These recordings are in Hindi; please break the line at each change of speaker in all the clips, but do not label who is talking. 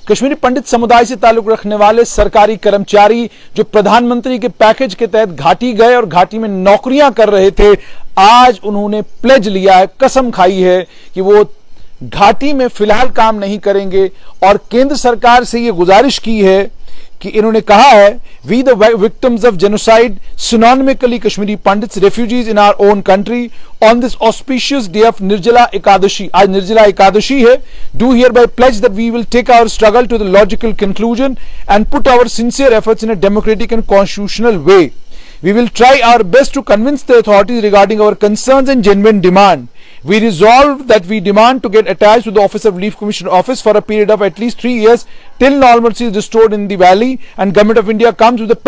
कश्मीरी पंडित समुदाय से ताल्लुक रखने वाले सरकारी कर्मचारी जो प्रधानमंत्री के पैकेज के तहत घाटी गए और घाटी में नौकरियां कर रहे थे, आज उन्होंने प्लेज लिया है, कसम खाई है कि वो घाटी में फिलहाल काम नहीं करेंगे और केंद्र सरकार से ये गुजारिश की है कि इन्होंने कहा है, we the victims of genocide synonymically Kashmiri Pandits refugees in our own country on this auspicious day of Nirjala Ekadashi, आज निर्जला एकादशी है, do hereby pledge that we will take our struggle to the logical conclusion and put our sincere efforts in a democratic and constitutional way. We will try our best to convince the authorities regarding our concerns and genuine demand. We resolve that we demand to get attached to the Office of Relief Commissioner office for a period of at least 3 years till normalcy is restored in the valley and Government of India comes with a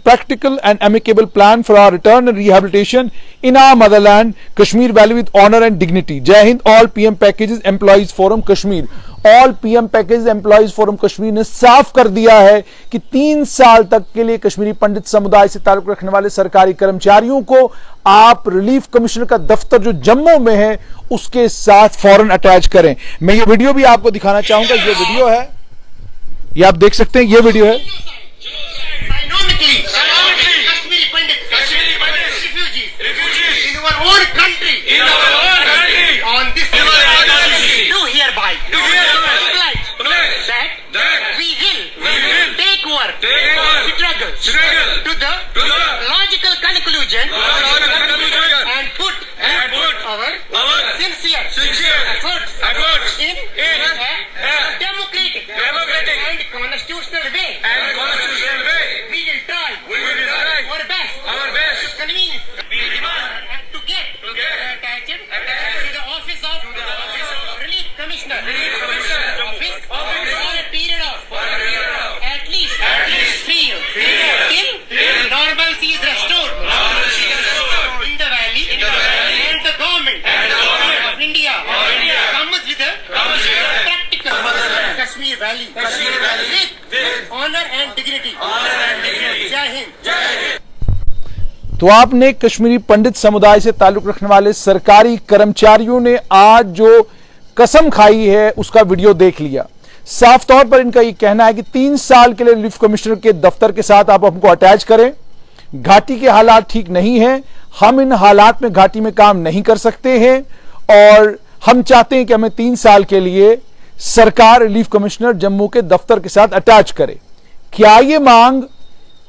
practical and amicable plan for our return and rehabilitation in our motherland, Kashmir Valley with honor and dignity. Jai Hind, all PM Packages Employees Forum Kashmir. All PM package employees forum Kashmir ने साफ कर दिया है कि 3 साल तक के लिए कश्मीरी पंडित समुदाय से ताल्लुक रखने वाले सरकारी कर्मचारियों को आप रिलीफ कमिश्नर का दफ्तर जो जम्मू में है उसके साथ फौरन अटैच करें. मैं ये वीडियो भी आपको दिखाना चाहूंगा. ये वीडियो है, ये आप देख सकते हैं, ये वीडियो है.
Struggle to the logical conclusion and put our sincere efforts in a democratic and constitutional way. We will try our best to convince and to get attached to the office of Relief Commissioner office for a period of at least 3 years. Till normalcy is restored in the valley and the government of India comes with a practical Kashmir Valley with honor and dignity. Jai Hind.
तो आपने कश्मीरी पंडित समुदाय से ताल्लुक रखने वाले सरकारी कर्मचारियों ने आज जो कसम खाई है उसका वीडियो देख लिया. साफ तौर पर इनका यह कहना है कि 3 साल के लिए रिलीफ कमिश्नर के दफ्तर के साथ आप हमको अटैच करें. घाटी के हालात ठीक नहीं हैं, हम इन हालात में घाटी में काम नहीं कर सकते हैं और हम चाहते हैं कि हमें 3 साल के लिए सरकार रिलीफ कमिश्नर जम्मू के दफ्तर के साथ अटैच करे. क्या यह मांग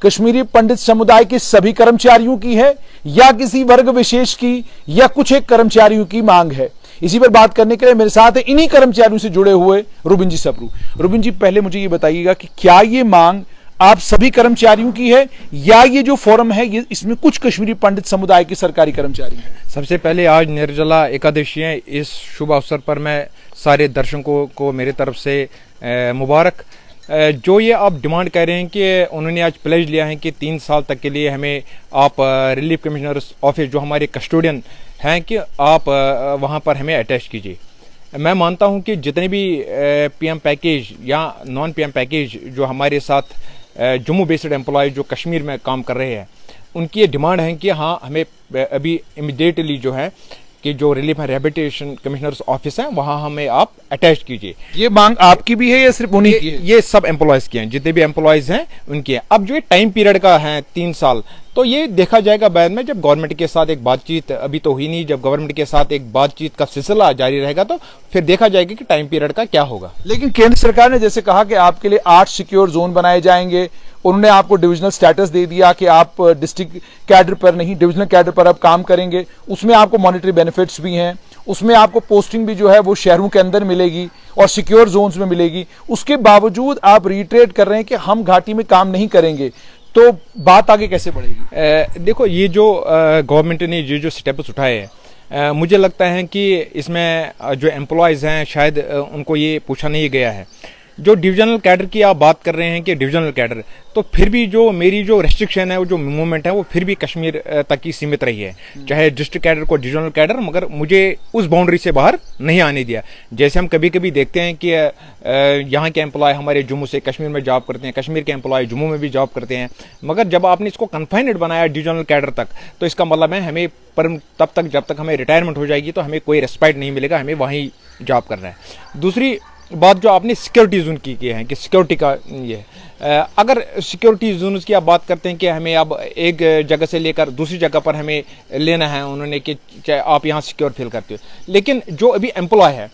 कश्मीरी पंडित समुदाय के सभी कर्मचारियों की है या किसी वर्ग विशेष की या कुछ एक कर्मचारियों की मांग है? इसी पर बात करने के लिए मेरे साथ है इन्हीं कर्मचारियों से जुड़े हुए रुबिन जी सप्रू. रुबिन जी, पहले मुझे ये बताइएगा कि क्या ये मांग आप सभी कर्मचारियों की है या ये जो फोरम है ये इसमें कुछ कश्मीरी पंडित समुदाय के सरकारी कर्मचारी हैं?
सबसे पहले आज निर्जला एकादशी है. इस शुभ अवसर पर मैं सारे दर्शकों को मेरे तरफ से मुबारक. जो ये आप डिमांड कर रहे हैं कि उन्होंने आज प्लेज लिया है कि 3 साल तक के लिए हमें आप रिलीफ कमिश्नर ऑफिस जो हमारे कस्टोडियन हैं कि आप वहाँ पर हमें अटैच कीजिए. मैं मानता हूँ कि जितने भी पीएम पैकेज या नॉन पीएम पैकेज जो हमारे साथ जम्मू बेस्ड एम्प्लॉय जो कश्मीर में काम कर रहे हैं उनकी ये डिमांड है कि हाँ हमें अभी इमीडिएटली जो है कि जो relief and rehabilitation commissioners office है वहाँ हमें आप अटैच कीजिए.
ये मांग आपकी भी है या सिर्फ उन्हीं की है?
ये सब एम्प्लॉयज की हैं, जितने भी एम्प्लॉयज हैं उनकी है. अब जो ये टाइम पीरियड का है 3 साल, तो ये देखा जाएगा बाद में जब गवर्नमेंट के साथ एक बातचीत, अभी तो हुई नहीं, जब गवर्नमेंट के साथ एक बातचीत का सिलसिला जारी रहेगा तो फिर देखा जाएगा कि टाइम पीरियड का क्या होगा.
लेकिन केंद्र सरकार ने जैसे कहा कि आपके लिए 8 सिक्योर जोन बनाए जाएंगे, उन्होंने आपको डिविजनल स्टेटस दे दिया कि आप डिस्ट्रिक्ट कैडर पर नहीं डिविजनल कैडर पर अब काम करेंगे, उसमें आपको मॉनेटरी बेनिफिट्स भी हैं, उसमें आपको पोस्टिंग भी जो है वो शहरों के अंदर मिलेगी और सिक्योर जोन्स में मिलेगी. उसके बावजूद आप रिट्रेट कर रहे हैं कि हम घाटी में काम नहीं करेंगे, तो बात आगे कैसे बढ़ेगी?
देखो, ये जो गवर्नमेंट ने ये जो स्टेप्स उठाए हैं, मुझे लगता है कि इसमें जो एम्प्लॉयज हैं शायद उनको ये पूछा नहीं गया है. जो डिविजनल कैडर की आप बात कर रहे हैं कि डिविजनल कैडर, तो फिर भी जो मेरी जो रेस्ट्रिक्शन है, वो जो मूवमेंट है, वो फिर भी कश्मीर तक ही सीमित रही है. चाहे डिस्ट्रिक्ट कैडर को डिविजनल कैडर, मगर मुझे उस बाउंड्री से बाहर नहीं आने दिया. जैसे हम कभी कभी देखते हैं कि यहाँ के एम्प्लॉय हमारे जम्मू से कश्मीर में जॉब करते हैं, कश्मीर के एम्प्लॉय जम्मू में भी जॉब करते हैं, मगर जब आपने इसको कन्फाइनेड बनाया डिविजनल कैडर तक, तो इसका मतलब है हमें पर तब तक जब तक हमें रिटायरमेंट हो जाएगी तो हमें कोई रेस्पेक्ट नहीं मिलेगा, हमें वहीं जॉब करना है. दूसरी बात जो आपने सिक्योरिटी जोन की है कि सिक्योरिटी का ये अगर सिक्योरिटी जोन की आप बात करते हैं कि हमें अब एक जगह से लेकर दूसरी जगह पर हमें लेना है उन्होंने कि चाहे आप यहाँ सिक्योर फील करते हो, लेकिन जो अभी एम्प्लॉय है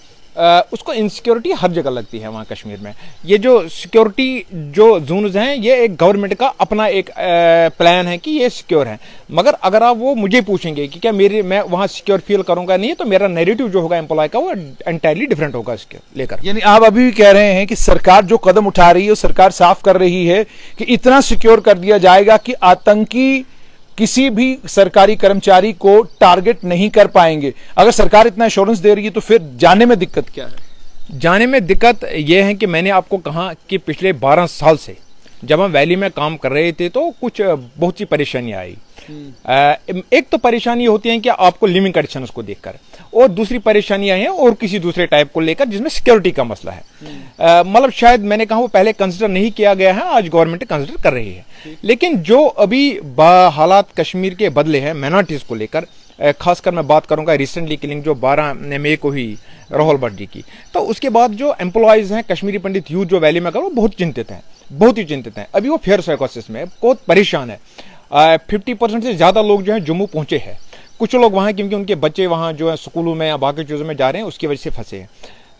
उसको इनसिक्योरिटी हर जगह लगती है वहाँ कश्मीर में। ये जो सिक्योरिटी जो जोन्स हैं ये एक गवर्नमेंट का अपना एक प्लान है कि ये सिक्योर है, मगर अगर आप वो मुझे पूछेंगे कि क्या मैं वहाँ सिक्योर फील करूँगा नहीं, तो मेरा नैरेटिव जो होगा एम्प्लॉय का वो एंटायरली डिफरेंट होगा इसके लेकर।
यानी आप अभी भी कह रहे हैं कि सरकार जो कदम उठा रही है, सरकार साफ कर रही है कि इतना सिक्योर कर दिया जाएगा कि आतंकी किसी भी सरकारी कर्मचारी को टारगेट नहीं कर पाएंगे। अगर सरकार इतना एश्योरेंस दे रही है तो फिर जाने में दिक्कत क्या है?
जाने में दिक्कत यह है कि मैंने आपको कहा कि पिछले 12 साल से जब हम वैली में काम कर रहे थे तो कुछ बहुत सी परेशानियां आई। एक तो परेशानी होती है कि आपको लिविंग कंडीशंस को देखकर, और दूसरी परेशानियां हैं और किसी दूसरे टाइप को लेकर जिसमें सिक्योरिटी का मसला है। मतलब शायद मैंने कहा वो पहले कंसिडर नहीं किया गया है, आज गवर्नमेंट कंसिडर कर रही है। लेकिन जो अभी हालात कश्मीर के बदले हैं माइनॉरिटीज को लेकर, खासकर मैं बात करूंगा रिसेंटली किलिंग जो 12 मई को हुई राहुल भट्टी की, तो उसके बाद जो एम्प्लॉयज हैं कश्मीरी पंडित यूथ जो वैली में कर वो बहुत चिंतित हैं, बहुत ही चिंतित हैं। अभी वो फेयर साइकोसिस में बहुत परेशान है। 50% से ज्यादा लोग जो है जम्मू पहुंचे हैं, कुछ लोग वहां क्योंकि उनके बच्चे वहां जो है स्कूलों में या बाकी चीजों में जा रहे हैं उसकी वजह से फंसे हैं।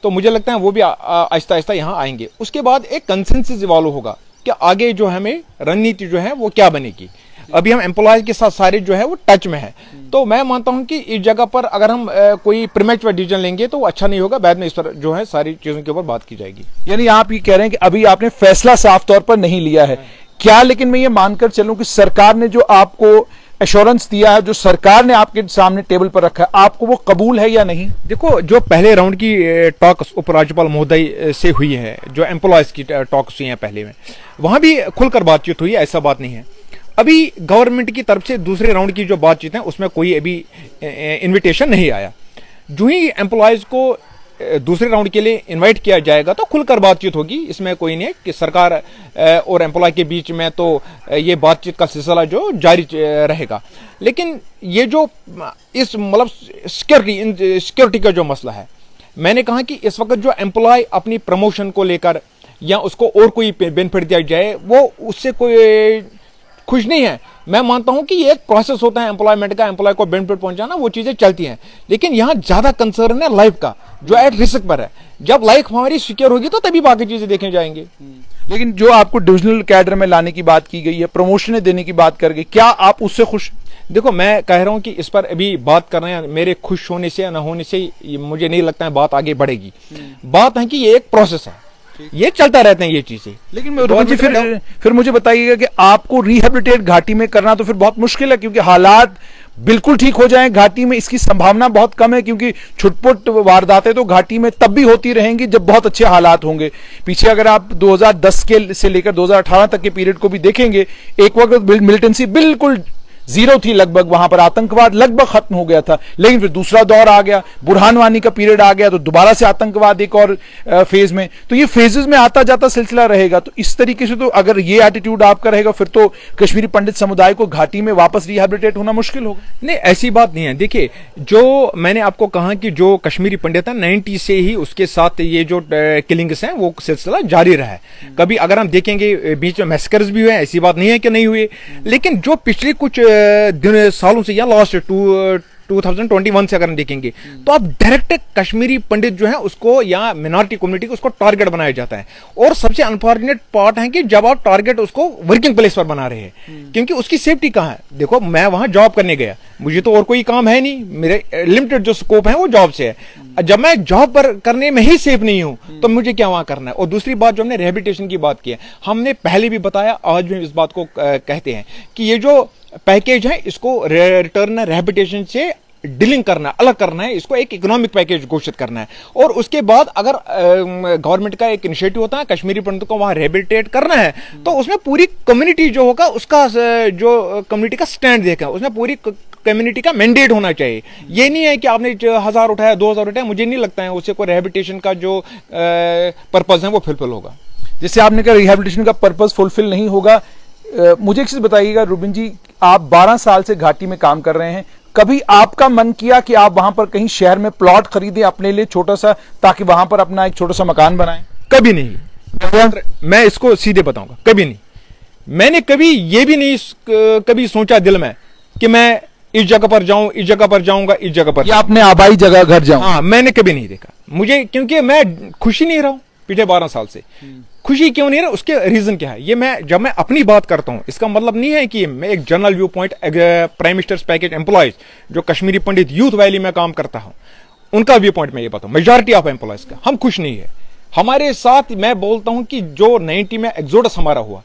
तो मुझे लगता है वो भी आहिस्ता आहिस्ता यहाँ आएंगे। उसके बाद एक कंसेंसस इवॉल्व होगा कि आगे जो हमें रणनीति जो है वो क्या बनेगी। अभी हम एम्प्लॉयज के साथ सारे जो है वो टच में है, तो मैं मानता हूं कि इस जगह पर अगर हम कोई प्रीमेच्योर डिसीजन लेंगे तो वो अच्छा नहीं होगा, बाद में इस पर जो है सारी चीजों के ऊपर बात की जाएगी।
यानी आप ये कह रहे हैं कि अभी आपने फैसला साफ तौर पर नहीं लिया है क्या? लेकिन मैं ये मानकर चलूं कि सरकार ने जो आपको एश्योरेंस दिया है, जो सरकार ने आपके सामने टेबल पर रखा है, आपको वो कबूल है या नहीं?
देखो, जो पहले राउंड की टॉक्स उपराज्यपाल महोदय से हुई है, जो एम्प्लॉयज की टॉक्स हुई हैं पहले में, वहां भी खुलकर बातचीत हुई है, ऐसा बात नहीं है। अभी गवर्नमेंट की तरफ से दूसरे राउंड की जो बातचीत है उसमें कोई अभी इनविटेशन नहीं आया। जो ही एम्प्लॉयज को दूसरे राउंड के लिए इनवाइट किया जाएगा तो खुलकर बातचीत होगी, इसमें कोई नहीं है कि सरकार और एम्प्लॉय के बीच में तो ये बातचीत का सिलसिला जो जारी रहेगा। लेकिन ये जो इस मतलब सिक्योरिटी का जो मसला है, मैंने कहा कि इस वक्त जो एम्प्लॉय अपनी प्रमोशन को लेकर या उसको और कोई बेनिफिट दिया जाए वो उससे कोई खुश नहीं है। मैं मानता हूं कि ये एक प्रोसेस होता है एम्प्लॉयमेंट का, एम्प्लॉय को बेनिफिट पहुंचाना, वो चीजें चलती हैं। लेकिन यहां ज्यादा कंसर्न है लाइफ का, जो एट रिस्क पर है। जब लाइफ हमारी सिक्योर होगी तो तभी बाकी चीजें देखे जाएंगे।
लेकिन जो आपको डिविजनल कैडर में लाने की बात की गई है, प्रमोशन देने की बात कर गई, क्या आप उससे खुश?
देखो, मैं कह रहा हूं कि इस पर अभी बात कर रहे हैं, मेरे खुश होने से या न होने से मुझे नहीं लगता है बात आगे बढ़ेगी। बात है कि ये एक प्रोसेस है, ये चलता रहते हैं ये चीजें।
लेकिन जी फिर मुझे बताइएगा कि आपको रिहेबिलिटेट घाटी में करना तो फिर बहुत मुश्किल है, क्योंकि हालात बिल्कुल ठीक हो जाएं घाटी में इसकी संभावना बहुत कम है, क्योंकि छुटपुट वारदातें तो घाटी में तब भी होती रहेंगी जब बहुत अच्छे हालात होंगे। पीछे अगर आप 2010 के से लेकर 2018 तक के पीरियड को भी देखेंगे, एक वक्त मिलिटेंसी बिल्कुल जीरो थी, लगभग वहां पर आतंकवाद लगभग खत्म हो गया था। लेकिन फिर दूसरा दौर आ गया, बुरहान वानी का पीरियड आ गया, तो दोबारा से आतंकवाद एक और फेज में, तो ये फेजेस में आता जाता सिलसिला रहेगा। तो इस तरीके से तो अगर ये एटीट्यूड आपका रहेगा फिर तो कश्मीरी पंडित समुदाय को घाटी में वापस रिहेबिलिटेट होना मुश्किल होगा।
नहीं, ऐसी बात नहीं है। देखिए, जो मैंने आपको कहा कि जो कश्मीरी पंडित है 90 से ही उसके साथ ये जो किलिंग्स हैं वो सिलसिला जारी रहा है। कभी अगर हम देखेंगे बीच में मैसेकर्स भी हुए, ऐसी बात नहीं है कि नहीं हुए। लेकिन जो पिछले कुछ सालों से या लास्ट 2021 से अगर हम देखेंगे तो आप डायरेक्ट कश्मीरी पंडित जो है उसको या मिनॉरिटी कम्युनिटी को उसको टारगेट बनाया जाता है। और सबसे अनफॉर्चुनेट पार्ट है कि जब आप टारगेट उसको वर्किंग प्लेस पर बना रहे हैं, क्योंकि उसकी सेफ्टी कहाँ है? देखो, मैं वहां जॉब करने गया, मुझे तो और कोई काम है नहीं, मेरे लिमिटेड जो स्कोप है वो जॉब से है। जब मैं जॉब पर करने में ही सेफ नहीं हूं तो मुझे क्या वहां करना है? और दूसरी बात, जो हमने रिहेबिलिटेशन की बात की है, हमने पहले भी बताया, आज भी इस बात को कहते हैं कि ये जो पैकेज है इसको रिटर्न रिहेबिलिटेशन से डीलिंग करना, अलग करना है, इसको एक इकोनॉमिक पैकेज घोषित करना है। और उसके बाद अगर गवर्नमेंट का एक इनिशिएटिव होता है कश्मीरी पंडितों को वहां रिहेबिलिटेट करना है, तो उसमें पूरी कम्युनिटी जो होगा उसका जो कम्युनिटी का स्टैंड देखा, उसमें पूरी कम्युनिटी का मैंडेट होना चाहिए। ये नहीं है कि आपने 1000 उठाया, 2000 उठाया, मुझे नहीं लगता है उससे कोई रिहेबिलिटेशन का जो पर्पज है वो फुलफिल होगा।
जैसे आपने कहा रिहेबिलिटेशन का पर्पज फुलफिल नहीं होगा, मुझे एक चीज बताइएगा रुबिन जी, आप 12 साल से घाटी में काम कर रहे हैं, कभी आपका मन किया कि आप वहां पर कहीं शहर में प्लॉट खरीदें अपने लिए छोटा सा, ताकि वहां पर अपना एक छोटा सा मकान बनाएं?
कभी नहीं। मैं इसको सीधे बताऊंगा, कभी नहीं। मैंने कभी ये भी नहीं कभी सोचा दिल में कि मैं इस जगह पर जाऊं, इस जगह पर जाऊंगा, इस जगह पर,
या अपने आबाई जगह घर जाऊं।
हाँ, मैंने कभी नहीं देखा। मुझे, क्योंकि मैं खुशी नहीं रहा हूं पिछले 12 साल से। खुशी क्यों नहीं रहा, उसके रीजन क्या है, ये मैं जब मैं अपनी बात करता हूं, इसका मतलब नहीं है कि मैं एक general view point, prime ministers package employees जो कश्मीरी पंडित यूथ वैली में काम करता हूं, उनका व्यू पॉइंट मैं ये बताऊं। मेजॉरिटी ऑफ एम्प्लॉयज का हम खुश नहीं है। हमारे साथ मैं बोलता हूं कि जो 90 में एग्जोडस हमारा हुआ,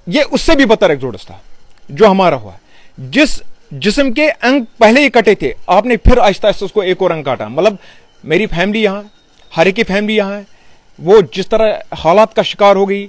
ये उससे भी बदतर एग्जोडस था जो हमारा हुआ। जिस जिस्म के अंग पहले ही कटे थे, आपने फिर आहिस्ता आहिस्ता उसको एक और अंग काटा। मतलब मेरी फैमिली यहाँ, हर एक की फैमिली यहाँ है, वो जिस तरह हालात का शिकार हो गई,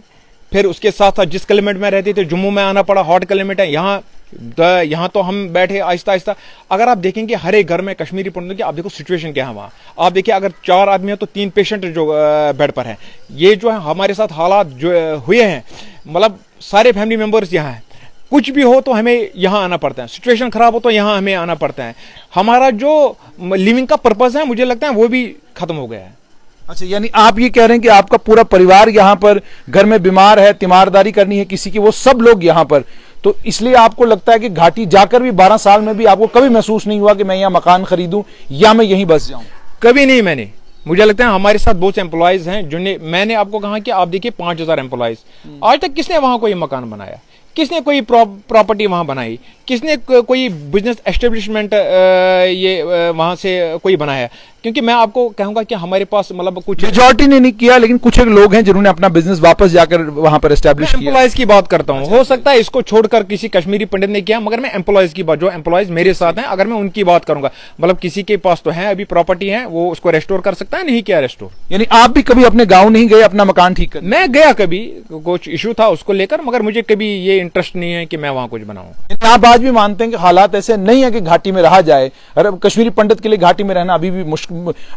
फिर उसके साथ साथ जिस क्लाइमेट में रहते थे, जम्मू में आना पड़ा, हॉट क्लाइमेट है यहाँ तो हम बैठे आहिस्ता आहिस्ता। अगर आप देखेंगे हर एक घर में कश्मीरी पंडित की, आप देखो सिचुएशन क्या है वहाँ। आप देखिए, अगर 4 आदमी हैं तो 3 पेशेंट जो बेड पर हैं। ये जो है हमारे साथ हालात जो हुए हैं, मतलब सारे फैमिली मेंबर्स यहाँ हैं। कुछ भी हो तो हमें यहाँ आना पड़ता है, सिचुएशन खराब हो तो यहाँ हमें आना पड़ता है। हमारा जो लिविंग का पर्पस है, मुझे लगता है वो भी खत्म हो गया है।
अच्छा, यानी आप ये कह रहे हैं कि आपका पूरा परिवार यहाँ पर घर में बीमार है, तीमारदारी करनी है किसी की, वो सब लोग यहाँ पर, तो इसलिए आपको लगता है कि घाटी जाकर भी 12 साल में भी आपको कभी महसूस नहीं हुआ कि मैं यहाँ मकान खरीदूं या मैं यहीं बस जाऊं?
कभी नहीं। मैंने, मुझे लगता है हमारे साथ बहुत से एम्प्लॉयज हैं जिन्हें मैंने आपको कहा कि आप देखिए 5000 एम्प्लॉयज, आज तक किसने वहां कोई मकान बनाया, किसने कोई प्रॉपर्टी वहां बनाई, किसने कोई बिजनेस एस्टेब्लिशमेंट ये वहां से कोई बनाया? क्योंकि मैं आपको कहूंगा कि हमारे पास मतलब कुछ
मेजॉरिटी ने नहीं किया, लेकिन कुछ एक लोग हैं जिन्होंने अपना बिजनेस वापस जाकर वहां पर एस्टेब्लिश किया।
एम्प्लॉयज की बात करता हूं, हो सकता है इसको छोड़कर किसी कश्मीरी पंडित ने किया, मगर मैं एम्प्लॉयज की बात, जो एम्प्लॉयज मेरे साथ हैं, अगर मैं उनकी बात करूंगा, मतलब किसी के पास तो है अभी प्रॉपर्टी है, वो उसको रेस्टोर कर सकता है, नहीं किया रेस्टोर।
यानी आप भी कभी अपने गाँव नहीं गए अपना मकान ठीक करने?
मैं गया, कभी कुछ इशू था उसको लेकर, मगर मुझे कभी ये इंटरेस्ट नहीं है कि मैं वहां कुछ बनाऊं।
आप आज भी मानते हैं कि हालात ऐसे नहीं है कि घाटी में रहा जाए? अरे कश्मीरी पंडित के लिए घाटी में रहना अभी भी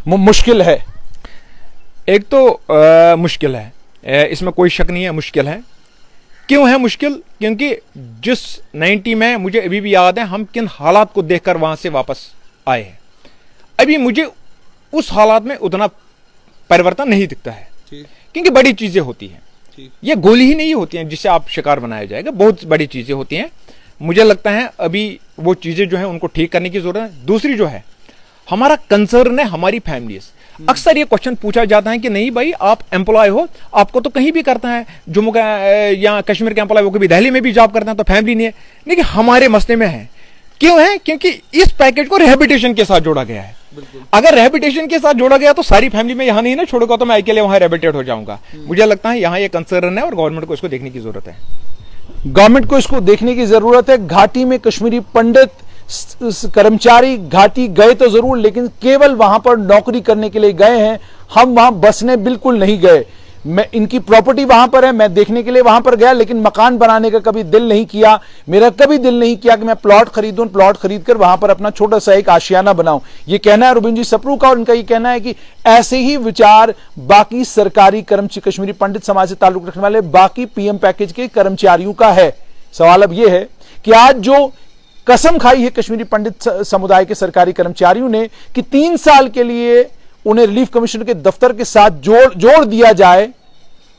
मुश्किल है।
एक तो मुश्किल है, इसमें कोई शक नहीं है, मुश्किल है। क्यों है मुश्किल? क्योंकि जिस 90 में, मुझे अभी भी याद है हम किन हालात को देखकर वहां से वापस आए हैं, अभी मुझे उस हालात में उतना परिवर्तन नहीं दिखता है। क्योंकि बड़ी चीजें होती हैं, ये गोली ही नहीं होती हैं जिससे आप शिकार बनाया जाएगा, बहुत बड़ी चीजें होती हैं। मुझे लगता है अभी वो चीजें जो है उनको ठीक करने की जरूरत है। दूसरी जो है, हमारा कंसर्न है हमारी फैमिलीज। अक्सर ये क्वेश्चन पूछा जाता है कि नहीं भाई, आप एम्प्लॉय हो, आपको तो कहीं भी करता है, जम्मू का या कश्मीर के एम्प्लॉय, वो कभी दिल्ली में भी जॉब करते हैं, तो फैमिली नहीं है। लेकिन हमारे मसले में है। क्यों है? क्योंकि इस पैकेज को रिहेबिलिटेशन के साथ जोड़ा गया है। अगर रिहेबिलिटेशन के साथ जोड़ा गया तो सारी फैमिली में यहाँ नहीं ना छोड़ूंगा, तो मैं अकेले वहां रिहेबिलिटेट हो जाऊंगा। मुझे लगता है यहाँ ये कंसर्न है और गवर्नमेंट को इसको देखने की जरूरत है।
गवर्नमेंट को इसको देखने की जरूरत है। घाटी में कश्मीरी पंडित कर्मचारी घाटी गए तो जरूर, लेकिन केवल वहां पर नौकरी करने के लिए गए हैं। हम वहां बसने बिल्कुल नहीं गए। मैं, इनकी प्रॉपर्टी वहां पर है, मैं देखने के लिए वहां पर गया, लेकिन मकान बनाने का कभी दिल नहीं किया। मेरा कभी दिल नहीं किया कि मैं प्लॉट खरीदूं, प्लॉट खरीदकर वहां पर अपना छोटा सा एक आशियाना बनाऊं। ये कहना है रुबिन जी सप्रू का, और इनका ये कहना है कि ऐसे ही विचार बाकी सरकारी कर्मचारी, कश्मीरी पंडित समाज से ताल्लुक रखने वाले बाकी पीएम पैकेज के कर्मचारियों का है। सवाल अब यह है कि आज जो कसम खाई है कश्मीरी पंडित समुदाय के सरकारी कर्मचारियों ने कि 3 साल के लिए उन्हें रिलीफ कमिश्नर के दफ्तर के साथ जोड़ दिया जाए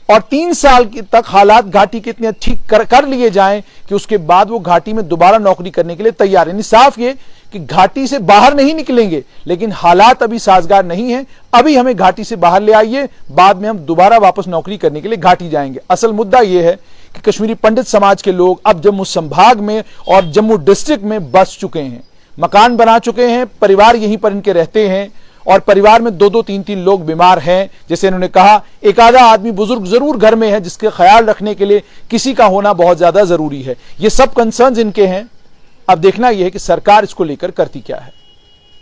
और 3 साल तक हालात घाटी के इतने ठीक कर लिए जाएं कि उसके बाद वो घाटी में दोबारा नौकरी करने के लिए तैयार है। साफ ये कि घाटी से बाहर नहीं निकलेंगे, लेकिन हालात अभी साजगार नहीं है। अभी हमें घाटी से बाहर ले आइए, बाद में हम दोबारा वापस नौकरी करने के लिए घाटी जाएंगे। असल मुद्दा यह है कि कश्मीरी पंडित समाज के लोग अब जम्मू संभाग में और जम्मू डिस्ट्रिक्ट में बस चुके हैं, मकान बना चुके हैं, परिवार यहीं पर इनके रहते हैं, और परिवार में 2-2, 3-3 लोग बीमार हैं। जैसे इन्होंने कहा, एक आधा आदमी बुजुर्ग जरूर घर में है जिसके ख्याल रखने के लिए किसी का होना बहुत ज्यादा जरूरी है। ये सब कंसर्न्स इनके हैं। अब देखना यह है कि सरकार इसको लेकर करती क्या है।